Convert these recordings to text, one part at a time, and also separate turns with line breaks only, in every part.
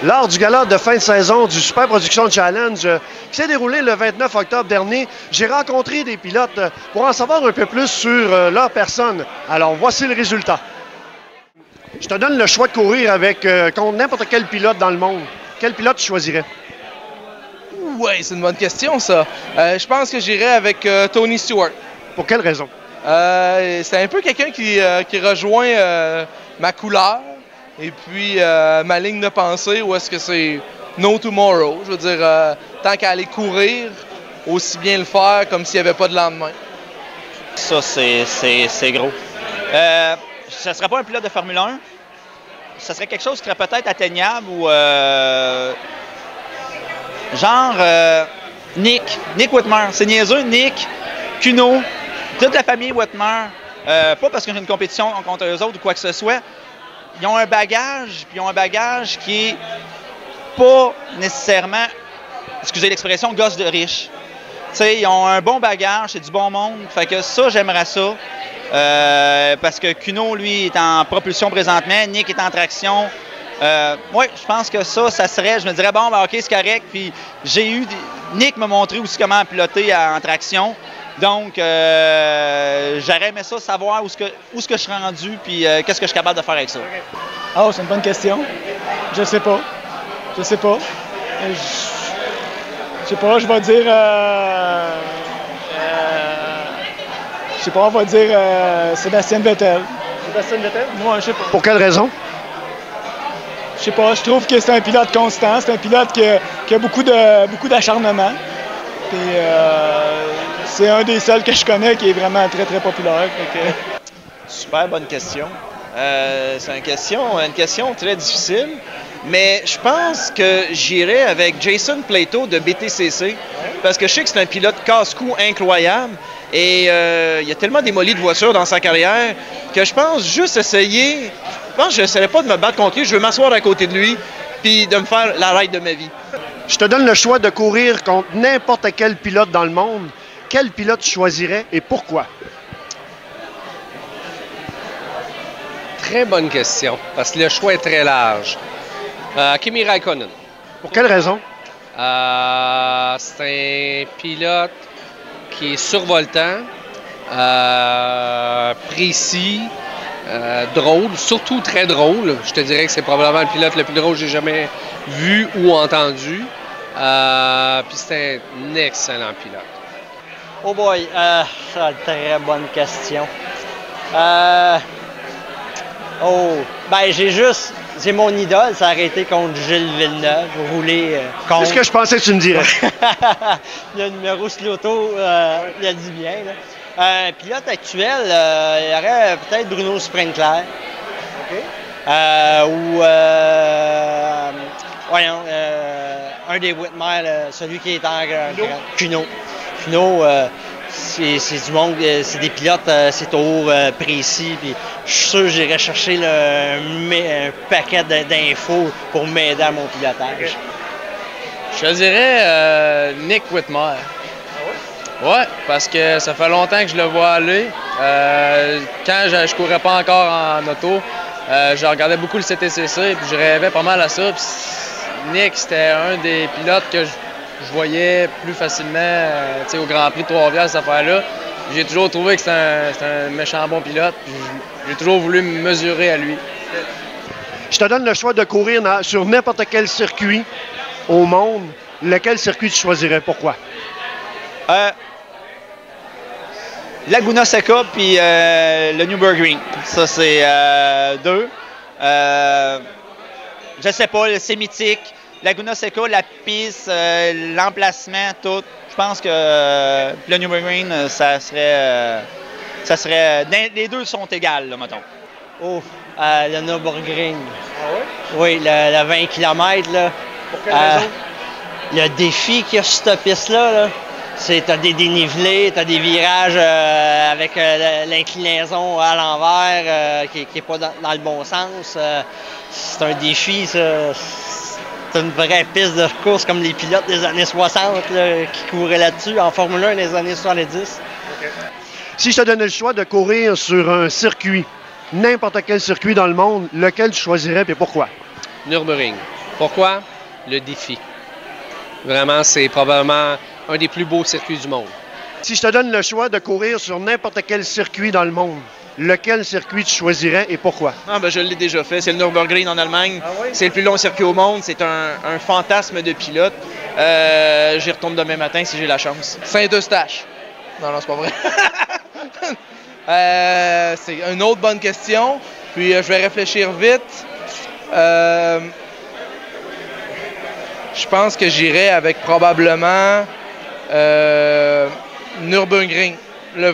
Lors du gala de fin de saison du Super Production Challenge qui s'est déroulé le 29 octobre dernier, j'ai rencontré des pilotes pour en savoir un peu plus sur leur personne. Alors, voici le résultat. Je te donne le choix de courir avec contre n'importe quel pilote dans le monde. Quel pilote tu choisirais?
Oui, c'est une bonne question, ça. Je pense que j'irais avec Tony Stewart.
Pour quelle raison?
C'est un peu quelqu'un qui rejoint ma couleur et puis ma ligne de pensée, où est-ce que c'est no tomorrow. Je veux dire, tant qu'à aller courir, aussi bien le faire comme s'il n'y avait pas de lendemain.
Ça, c'est gros. Ce ne serait pas un pilote de Formule 1. Ce serait quelque chose qui serait peut-être atteignable ou Nick Whitmer. C'est niaiseux, Nick, Cuno, toute la famille Whitmer. Pas parce que j'ai une compétition contre eux autres ou quoi que ce soit. Ils ont un bagage, puis ils ont un bagage qui est pas nécessairement, excusez l'expression, gosse de riche. Tu sais, ils ont un bon bagage, c'est du bon monde. Fait que ça, j'aimerais ça. Parce que Cuno, lui, est en propulsion présentement. Nick est en traction. Oui, je pense que ça serait... Je me dirais, bon, ben, OK, c'est correct. Puis Nick m'a montré aussi comment piloter en traction. Donc, j'aurais aimé ça, savoir où ce que je suis rendu, puis qu'est-ce que je suis capable de faire avec ça.
Oh, c'est une bonne question. Je sais pas. Je sais pas. Je sais pas, je vais dire... je sais pas, on va dire Sébastien Vettel.
Sébastien Vettel?
Moi, je sais pas.
Pour quelle raison?
Je sais pas, je trouve que c'est un pilote constant. C'est un pilote qui a beaucoup d'acharnement. Puis c'est un des seuls que je connais qui est vraiment très, très populaire.
Super bonne question. C'est une question très difficile. Mais je pense que j'irai avec Jason Plato de BTCC. Parce que je sais que c'est un pilote casse-cou incroyable. Et il a tellement démoli de voitures dans sa carrière que je pense juste essayer. Je pense que je n'essaierai pas de me battre contre lui. Je veux m'asseoir à côté de lui puis de me faire la ride de ma vie.
Je te donne le choix de courir contre n'importe quel pilote dans le monde. Quel pilote tu choisirais et pourquoi?
Très bonne question, parce que le choix est très large. Kimi Räikkönen.
Pour quelle raison?
C'est un pilote qui est survoltant, précis, drôle, surtout très drôle. Je te dirais que c'est probablement le pilote le plus drôle que j'ai jamais vu ou entendu. Puis c'est un excellent pilote.
Oh boy, c'est une très bonne question. J'ai mon idole, ça a été contre Gilles Villeneuve, rouler contre...
C'est ce que je pensais que tu me dirais.
Le numéro Slotto, il a dit bien. Là. Pilote actuel, il y aurait peut-être Bruno Sprinkler. OK. Un des Whitmer, celui qui est en Cuno. Cuno, c'est du monde, c'est des pilotes, c'est tour précis. Puis je suis sûr que j'irai chercher un paquet d'infos pour m'aider à mon pilotage.
Je dirais Nick Whitmer. Ouais, parce que ça fait longtemps que je le vois aller. Quand je courais pas encore en auto, je regardais beaucoup le CTCC et puis je rêvais pas mal à ça. Puis Nick, c'était un des pilotes que je voyais plus facilement au Grand Prix de Trois-Rivières, cette affaire-là. J'ai toujours trouvé que c'était un méchant bon pilote. J'ai toujours voulu me mesurer à lui.
Je te donne le choix de courir sur n'importe quel circuit au monde. Lequel circuit tu choisirais? Pourquoi?
Laguna Seca puis le Nürburgring. Ça, c'est deux. Je sais pas, c'est mythique. Laguna Seca, la piste, l'emplacement, tout. Je pense que le Nürburgring, ça serait... les deux sont égales, là, mettons.
Oh, le Nürburgring. Ah oui? Oui, le 20 km, là.
Pour quelle raison?
Le défi qu'il y a sur cette piste-là, là, t'as des dénivelés, t'as des virages avec l'inclinaison à l'envers qui n'est pas dans le bon sens. C'est un défi, ça. C'est une vraie piste de course comme les pilotes des années 60 là, qui couraient là-dessus, en Formule 1 des années 70.
Okay. Si je te donnais le choix de courir sur un circuit, n'importe quel circuit dans le monde, lequel tu choisirais et pourquoi?
Nürburgring. Pourquoi? Le défi. Vraiment, c'est probablement un des plus beaux circuits du monde.
Si je te donne le choix de courir sur n'importe quel circuit dans le monde, lequel circuit tu choisirais et pourquoi?
Ah, ben, je l'ai déjà fait. C'est le Nürburgring en Allemagne. C'est le plus long circuit au monde. C'est un fantasme de pilote. J'y retourne demain matin si j'ai la chance.
Saint-Eustache. Non, c'est pas vrai. C'est une autre bonne question. Puis je vais réfléchir vite. Je pense que j'irai avec probablement Nürburgring, le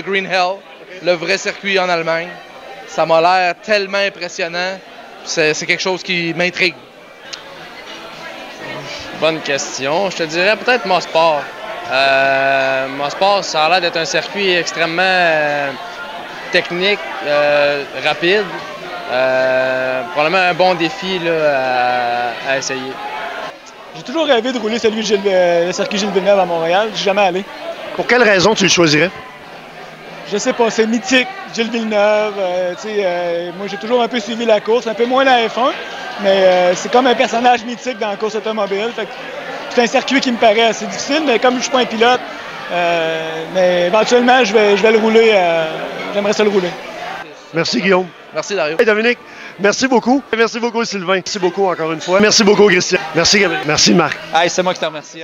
Green Hell, le vrai circuit en Allemagne. Ça m'a l'air tellement impressionnant. C'est quelque chose qui m'intrigue.
Bonne question. Je te dirais peut-être Mosport. Mosport, ça a l'air d'être un circuit extrêmement technique, rapide. Probablement un bon défi là, à essayer.
J'ai toujours rêvé de rouler le circuit Gilles Villeneuve à Montréal. Je suis jamais allé.
Pour quelle raison tu le choisirais?
Je sais pas, c'est mythique, Gilles Villeneuve. Moi, j'ai toujours un peu suivi la course, un peu moins la F1, mais c'est comme un personnage mythique dans la course automobile. Fait que c'est un circuit qui me paraît assez difficile, mais comme je suis pas un pilote, mais éventuellement, je vais le rouler. J'aimerais ça le rouler.
Merci Guillaume.
Merci Dario.
Hey Dominique, merci beaucoup. Merci beaucoup Sylvain. Merci beaucoup encore une fois. Merci beaucoup Christian. Merci Gabriel. Merci Marc.
Hey, c'est moi qui te remercie.